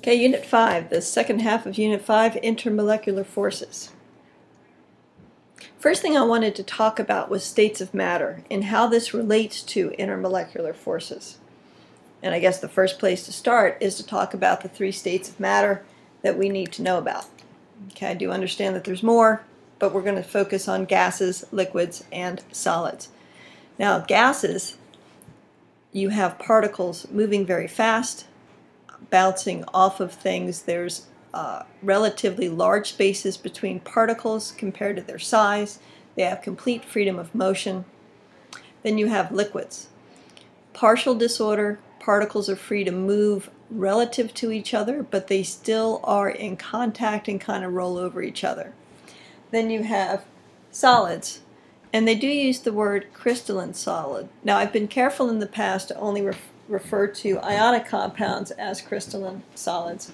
Okay, Unit 5, the second half of Unit 5, intermolecular forces. First thing I wanted to talk about was states of matter and how this relates to intermolecular forces. And I guess the first place to start is to talk about the three states of matter that we need to know about. Okay, I do understand that there's more, but we're going to focus on gases, liquids, and solids. Now, gases, you have particles moving very fast, bouncing off of things. There's relatively large spaces between particles compared to their size. They have complete freedom of motion. Then you have liquids. Partial disorder, particles are free to move relative to each other, but they still are in contact and kind of roll over each other. Then you have solids, and they do use the word crystalline solid. Now, I've been careful in the past to only refer to ionic compounds as crystalline solids,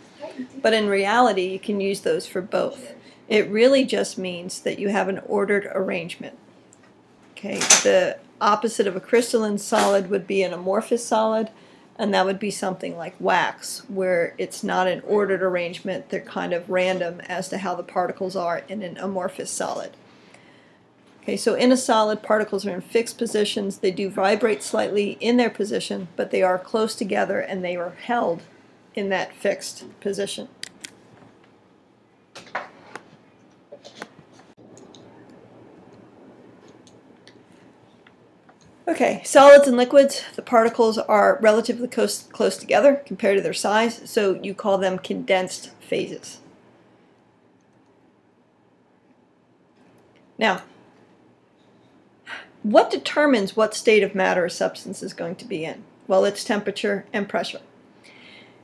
but in reality you can use those for both. It really just means that you have an ordered arrangement. Okay, the opposite of a crystalline solid would be an amorphous solid, and that would be something like wax, where it's not an ordered arrangement. They're kind of random as to how the particles are in an amorphous solid. Okay, so in a solid, particles are in fixed positions. They do vibrate slightly in their position, but they are close together and they are held in that fixed position. Okay, solids and liquids, the particles are relatively close together compared to their size, so you call them condensed phases. Now, what determines what state of matter a substance is going to be in? Well, it's temperature and pressure.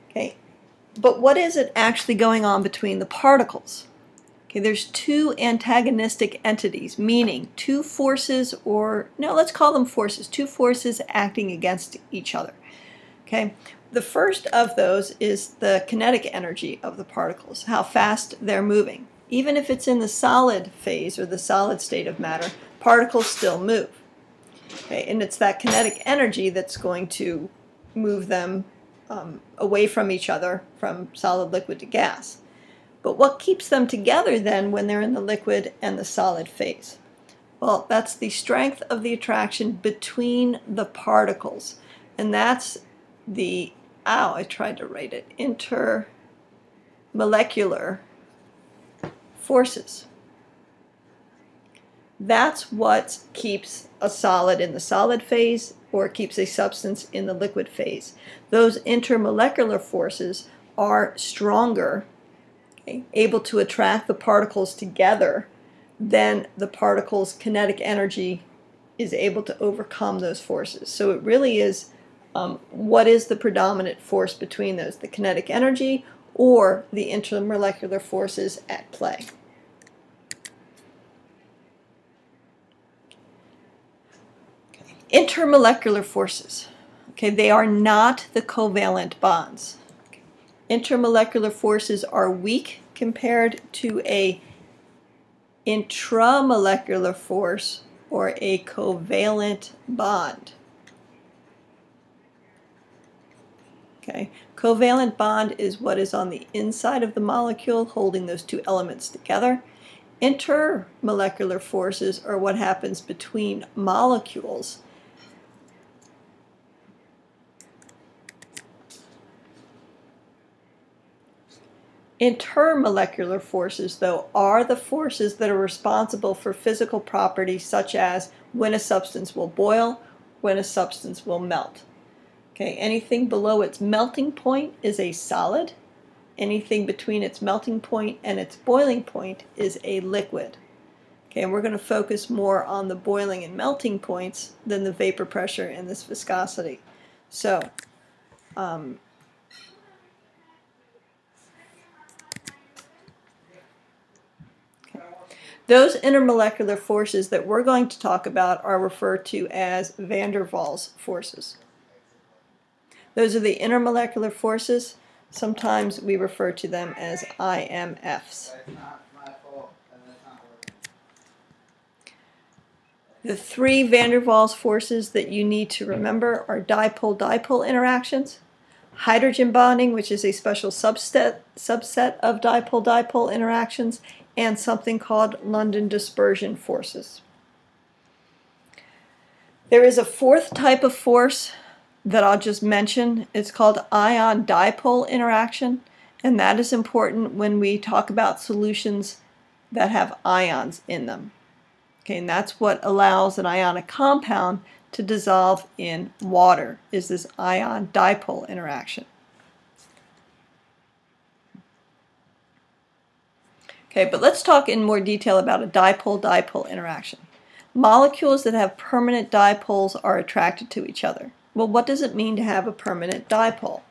Okay, but what is it actually going on between the particles? Okay, there's two antagonistic entities, meaning two forces, or no, let's call them forces, two forces acting against each other. Okay, the first of those is the kinetic energy of the particles, how fast they're moving. Even if it's in the solid phase or the solid state of matter, particles still move. Okay, and it's that kinetic energy that's going to move them away from each other, from solid, liquid to gas. But what keeps them together then when they're in the liquid and the solid phase? Well, that's the strength of the attraction between the particles. And that's the, I tried to write it, intermolecular forces. That's what keeps a solid in the solid phase or keeps a substance in the liquid phase. Those intermolecular forces are stronger, okay, able to attract the particles together, than the particles' kinetic energy is able to overcome those forces. So it really is what is the predominant force between those, the kinetic energy or the intermolecular forces at play. Intermolecular forces, okay, they are not the covalent bonds. Okay. Intermolecular forces are weak compared to a intramolecular force or a covalent bond. Okay, covalent bond is what is on the inside of the molecule holding those two elements together. Intermolecular forces are what happens between molecules. Intermolecular forces, though, are the forces that are responsible for physical properties such as when a substance will boil, when a substance will melt. Okay, anything below its melting point is a solid. Anything between its melting point and its boiling point is a liquid. Okay, and we're going to focus more on the boiling and melting points than the vapor pressure and this viscosity. So, those intermolecular forces that we're going to talk about are referred to as van der Waals forces. Those are the intermolecular forces. Sometimes we refer to them as IMFs. The three van der Waals forces that you need to remember are dipole-dipole interactions, hydrogen bonding, which is a special subset of dipole-dipole interactions, and something called London dispersion forces. There is a fourth type of force that I'll just mention. It's called ion-dipole interaction, and that is important when we talk about solutions that have ions in them. Okay, and that's what allows an ionic compound to dissolve in water, is this ion-dipole interaction. Okay, but let's talk in more detail about a dipole-dipole interaction. Molecules that have permanent dipoles are attracted to each other. Well, what does it mean to have a permanent dipole?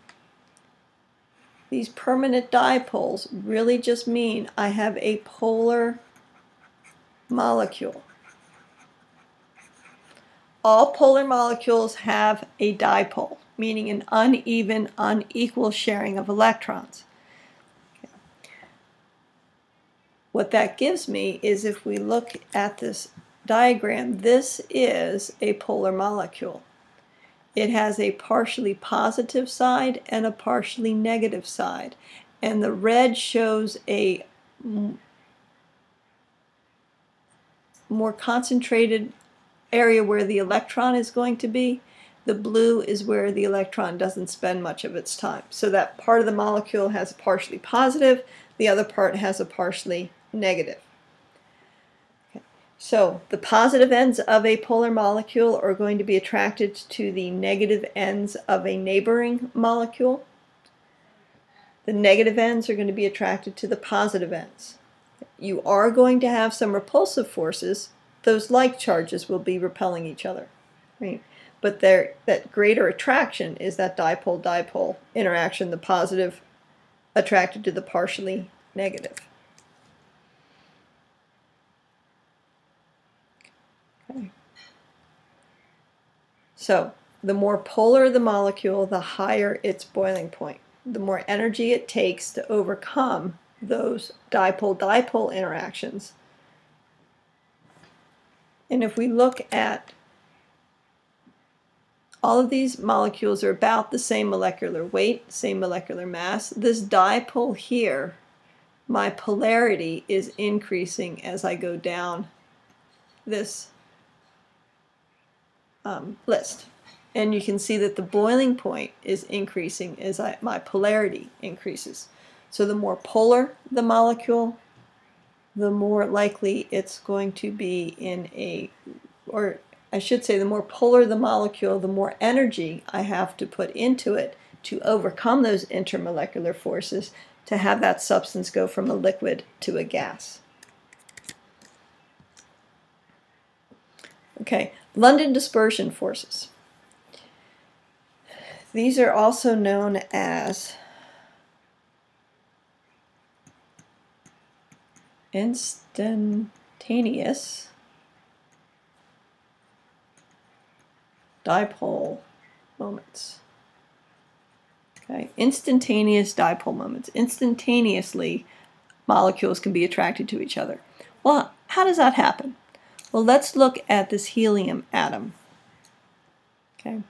These permanent dipoles really just mean I have a polar molecule. All polar molecules have a dipole, meaning an uneven, unequal sharing of electrons. Okay. What that gives me is, if we look at this diagram, this is a polar molecule. It has a partially positive side and a partially negative side, and the red shows a more concentrated area where the electron is going to be. The blue is where the electron doesn't spend much of its time. So that part of the molecule has a partially positive, the other part has a partially negative. Okay. So the positive ends of a polar molecule are going to be attracted to the negative ends of a neighboring molecule. The negative ends are going to be attracted to the positive ends. You are going to have some repulsive forces. Those like charges will be repelling each other, right? But that greater attraction is that dipole-dipole interaction, the positive attracted to the partially negative. Okay. So the more polar the molecule, the higher its boiling point. The more energy it takes to overcome those dipole-dipole interactions. And if we look at all of these molecules are about the same molecular weight, same molecular mass. This dipole here, my polarity is increasing as I go down this list. And you can see that the boiling point is increasing as my polarity increases. So the more polar the molecule, the more likely it's going to be in a, or I should say, the more polar the molecule, the more energy I have to put into it to overcome those intermolecular forces to have that substance go from a liquid to a gas. Okay, London dispersion forces. These are also known as instantaneous dipole moments. Okay, instantaneous dipole moments. Instantaneously, molecules can be attracted to each other. Well, how does that happen? Well, let's look at this helium atom. Okay,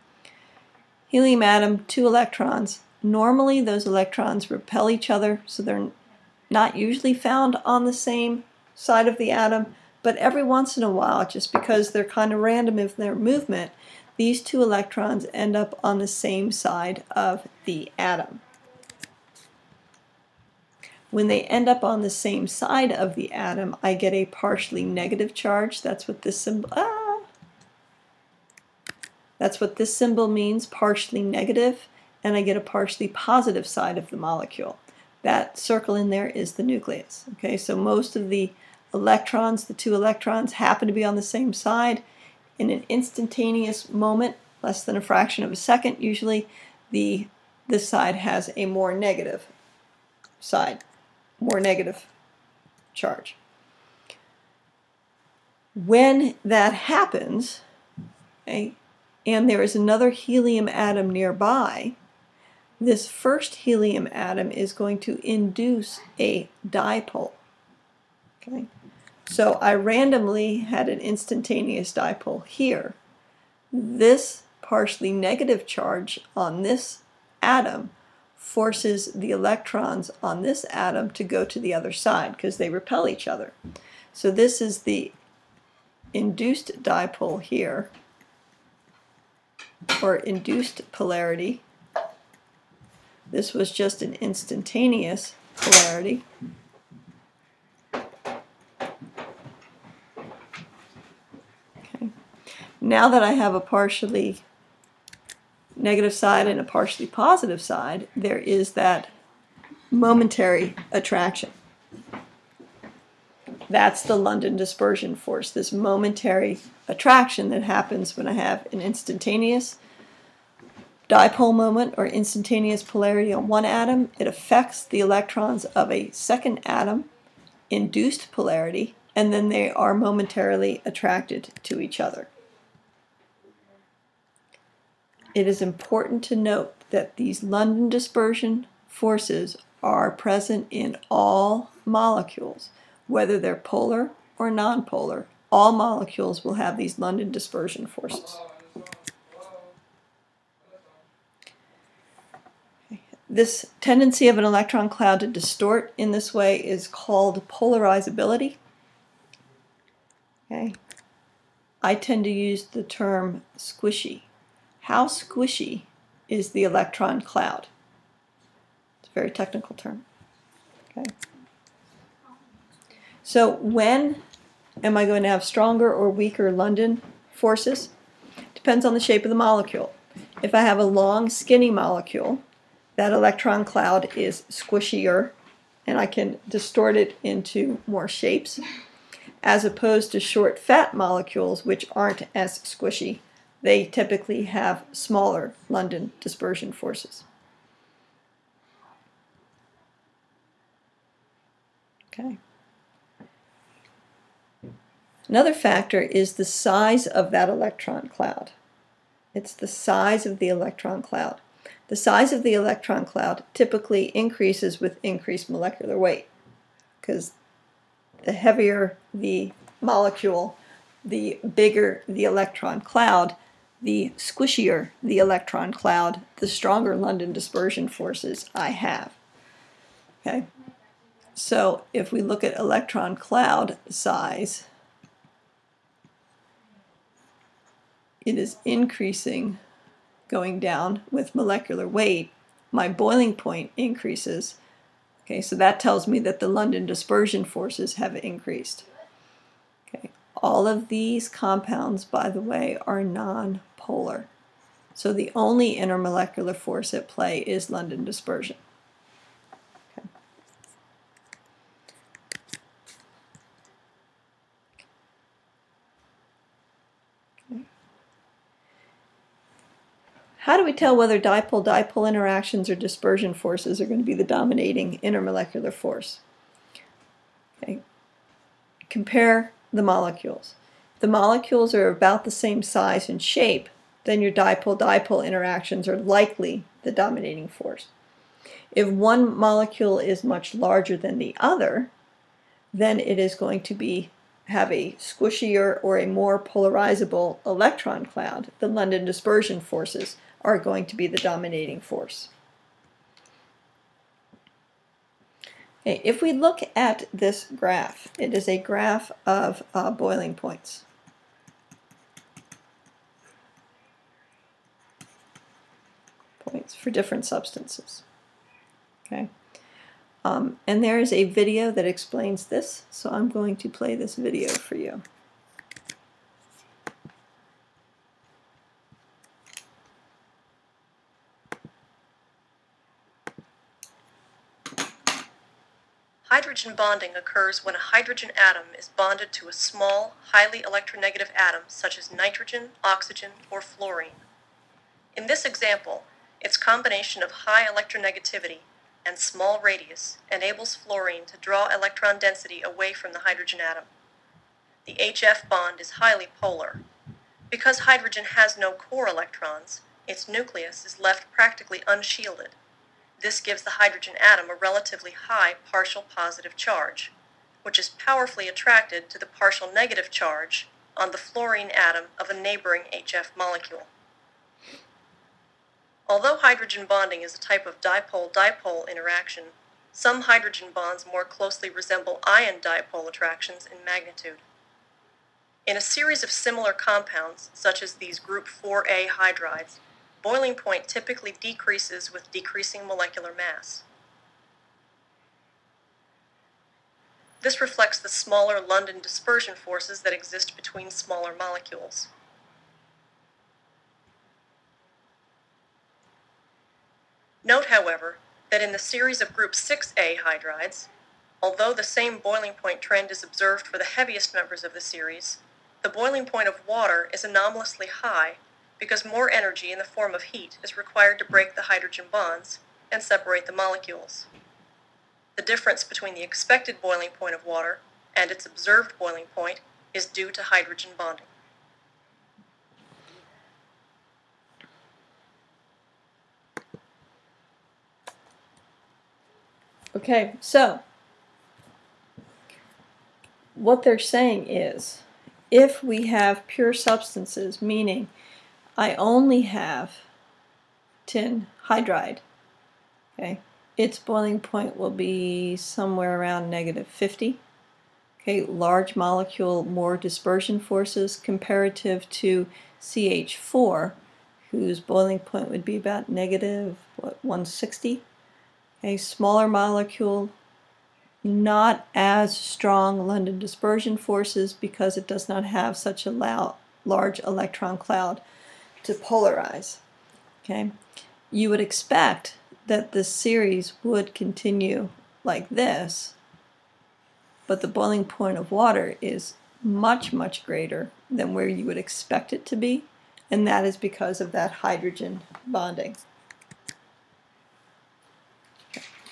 helium atom, 2 electrons. Normally, those electrons repel each other, so they're not usually found on the same side of the atom, but every once in a while, just because they're kind of random in their movement, these 2 electrons end up on the same side of the atom. When they end up on the same side of the atom, I get a partially negative charge. That's what this symbol, that's what this symbol means, partially negative, and I get a partially positive side of the molecule. That circle in there is the nucleus. Okay, so most of the electrons, the 2 electrons, happen to be on the same side. In an instantaneous moment, less than a fraction of a second, usually this side has a more negative side, more negative charge. When that happens, okay, and there is another helium atom nearby, this first helium atom is going to induce a dipole. Okay, so I randomly had an instantaneous dipole here. This partially negative charge on this atom forces the electrons on this atom to go to the other side because they repel each other. So this is the induced dipole here, or induced polarity. This was just an instantaneous polarity. Okay. Now that I have a partially negative side and a partially positive side, there is that momentary attraction. That's the London dispersion force, this momentary attraction that happens when I have an instantaneous dipole moment or instantaneous polarity on one atom. It affects the electrons of a second atom, induced polarity, and then they are momentarily attracted to each other. It is important to note that these London dispersion forces are present in all molecules, whether they're polar or nonpolar. All molecules will have these London dispersion forces. This tendency of an electron cloud to distort in this way is called polarizability. Okay. I tend to use the term squishy. How squishy is the electron cloud? It's a very technical term. Okay. So when am I going to have stronger or weaker London forces? Depends on the shape of the molecule. If I have a long, skinny molecule, that electron cloud is squishier, and I can distort it into more shapes, as opposed to short, fat molecules, which aren't as squishy. They typically have smaller London dispersion forces. Okay. Another factor is the size of that electron cloud. It's the size of the electron cloud. The size of the electron cloud typically increases with increased molecular weight, because the heavier the molecule, the bigger the electron cloud, the squishier the electron cloud, the stronger London dispersion forces I have. Okay? So if we look at electron cloud size, it is increasing, going down with molecular weight. My boiling point increases. Okay, so that tells me that the London dispersion forces have increased. Okay, all of these compounds, by the way, are non-polar. So the only intermolecular force at play is London dispersion. Okay. Okay. How do we tell whether dipole-dipole interactions or dispersion forces are going to be the dominating intermolecular force? Okay. Compare the molecules. If the molecules are about the same size and shape, then your dipole-dipole interactions are likely the dominating force. If one molecule is much larger than the other, then it is going to have a squishier or a more polarizable electron cloud. The London dispersion forces are going to be the dominating force. Okay, if we look at this graph, it is a graph of boiling points. Points for different substances. Okay, and there is a video that explains this, so I'm going to play this video for you. Hydrogen bonding occurs when a hydrogen atom is bonded to a small, highly electronegative atom such as nitrogen, oxygen, or fluorine. In this example, its combination of high electronegativity and small radius enables fluorine to draw electron density away from the hydrogen atom. The HF bond is highly polar. Because hydrogen has no core electrons, its nucleus is left practically unshielded. This gives the hydrogen atom a relatively high partial positive charge, which is powerfully attracted to the partial negative charge on the fluorine atom of a neighboring HF molecule. Although hydrogen bonding is a type of dipole-dipole interaction, some hydrogen bonds more closely resemble ion dipole attractions in magnitude. In a series of similar compounds, such as these group 4A hydrides, boiling point typically decreases with decreasing molecular mass. This reflects the smaller London dispersion forces that exist between smaller molecules. Note, however, that in the series of group 6A hydrides, although the same boiling point trend is observed for the heaviest members of the series, the boiling point of water is anomalously high because more energy in the form of heat is required to break the hydrogen bonds and separate the molecules. The difference between the expected boiling point of water and its observed boiling point is due to hydrogen bonding. Okay, so what they're saying is, if we have pure substances, meaning I only have tin hydride, okay, its boiling point will be somewhere around -50. Okay, large molecule, more dispersion forces comparative to CH4, whose boiling point would be about -160. Okay, smaller molecule, not as strong London dispersion forces because it does not have such a large electron cloud to polarize. Okay, you would expect that this series would continue like this, but the boiling point of water is much, much greater than where you would expect it to be, and that is because of that hydrogen bonding.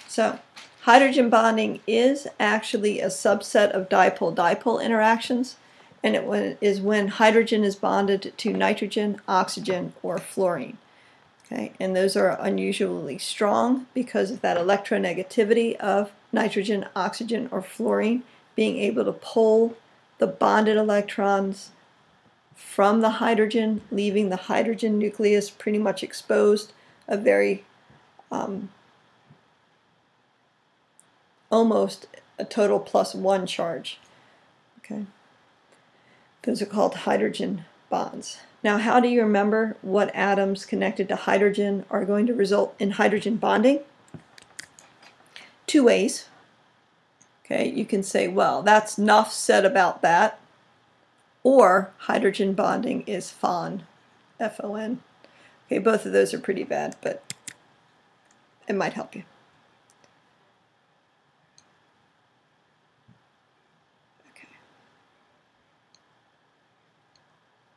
So, hydrogen bonding is actually a subset of dipole-dipole interactions, and it is when hydrogen is bonded to nitrogen, oxygen, or fluorine. Okay, and those are unusually strong because of that electronegativity of nitrogen, oxygen, or fluorine being able to pull the bonded electrons from the hydrogen, leaving the hydrogen nucleus pretty much exposed, a very almost a total +1 charge. Okay, those are called hydrogen bonds. Now, how do you remember what atoms connected to hydrogen are going to result in hydrogen bonding? Two ways. Okay, you can say, well, that's enough said about that, or hydrogen bonding is FON, F-O-N. Okay, both of those are pretty bad, but it might help you.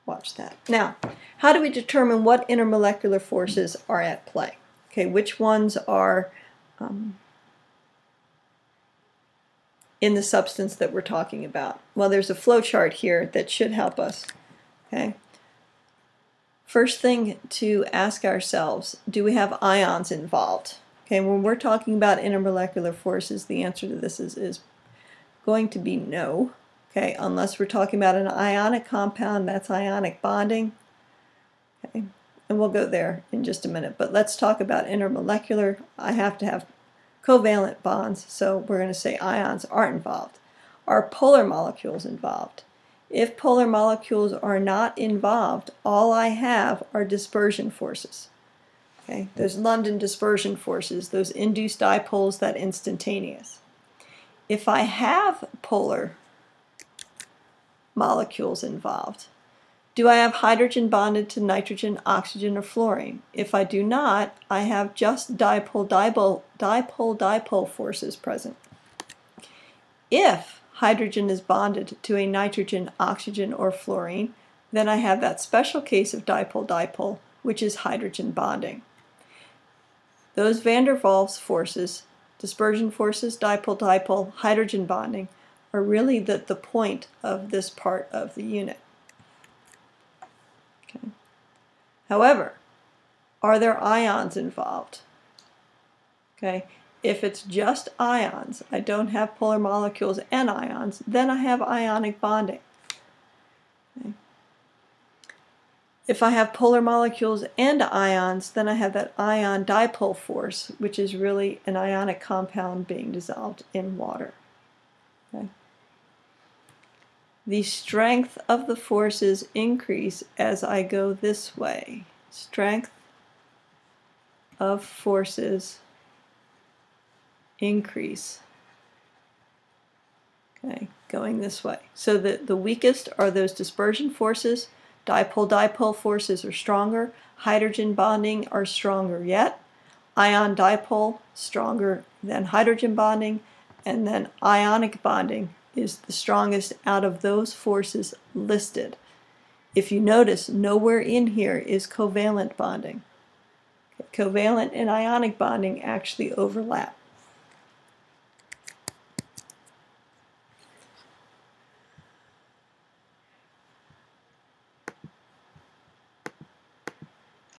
Watch that. Now, how do we determine what intermolecular forces are at play? Okay, which ones are in the substance that we're talking about? Well, there's a flow chart here that should help us. Okay. First thing to ask ourselves, do we have ions involved? Okay, when we're talking about intermolecular forces, the answer to this is going to be no. Okay, unless we're talking about an ionic compound, that's ionic bonding. Okay, and we'll go there in just a minute. But let's talk about intermolecular. I have to have covalent bonds, so we're going to say ions aren't involved. Are polar molecules involved? If polar molecules are not involved, all I have are dispersion forces. Okay, those London dispersion forces, those induced dipoles, that instantaneous. If I have polar molecules involved, do I have hydrogen bonded to nitrogen, oxygen, or fluorine? If I do not, I have just dipole-dipole forces present. If hydrogen is bonded to a nitrogen, oxygen, or fluorine, then I have that special case of dipole-dipole, which is hydrogen bonding. Those van der Waals forces, dispersion forces, dipole-dipole, hydrogen bonding, are really the point of this part of the unit. Okay. However, are there ions involved? Okay. If it's just ions, I don't have polar molecules and ions, then I have ionic bonding. Okay. If I have polar molecules and ions, then I have that ion dipole force, which is really an ionic compound being dissolved in water. Okay. The strength of the forces increase as I go this way. Strength of forces increase. Okay, going this way. So the weakest are those dispersion forces. Dipole-dipole forces are stronger. Hydrogen bonding are stronger yet. Ion dipole, stronger than hydrogen bonding. And then ionic bonding is the strongest out of those forces listed. If you notice, nowhere in here is covalent bonding. Covalent and ionic bonding actually overlap.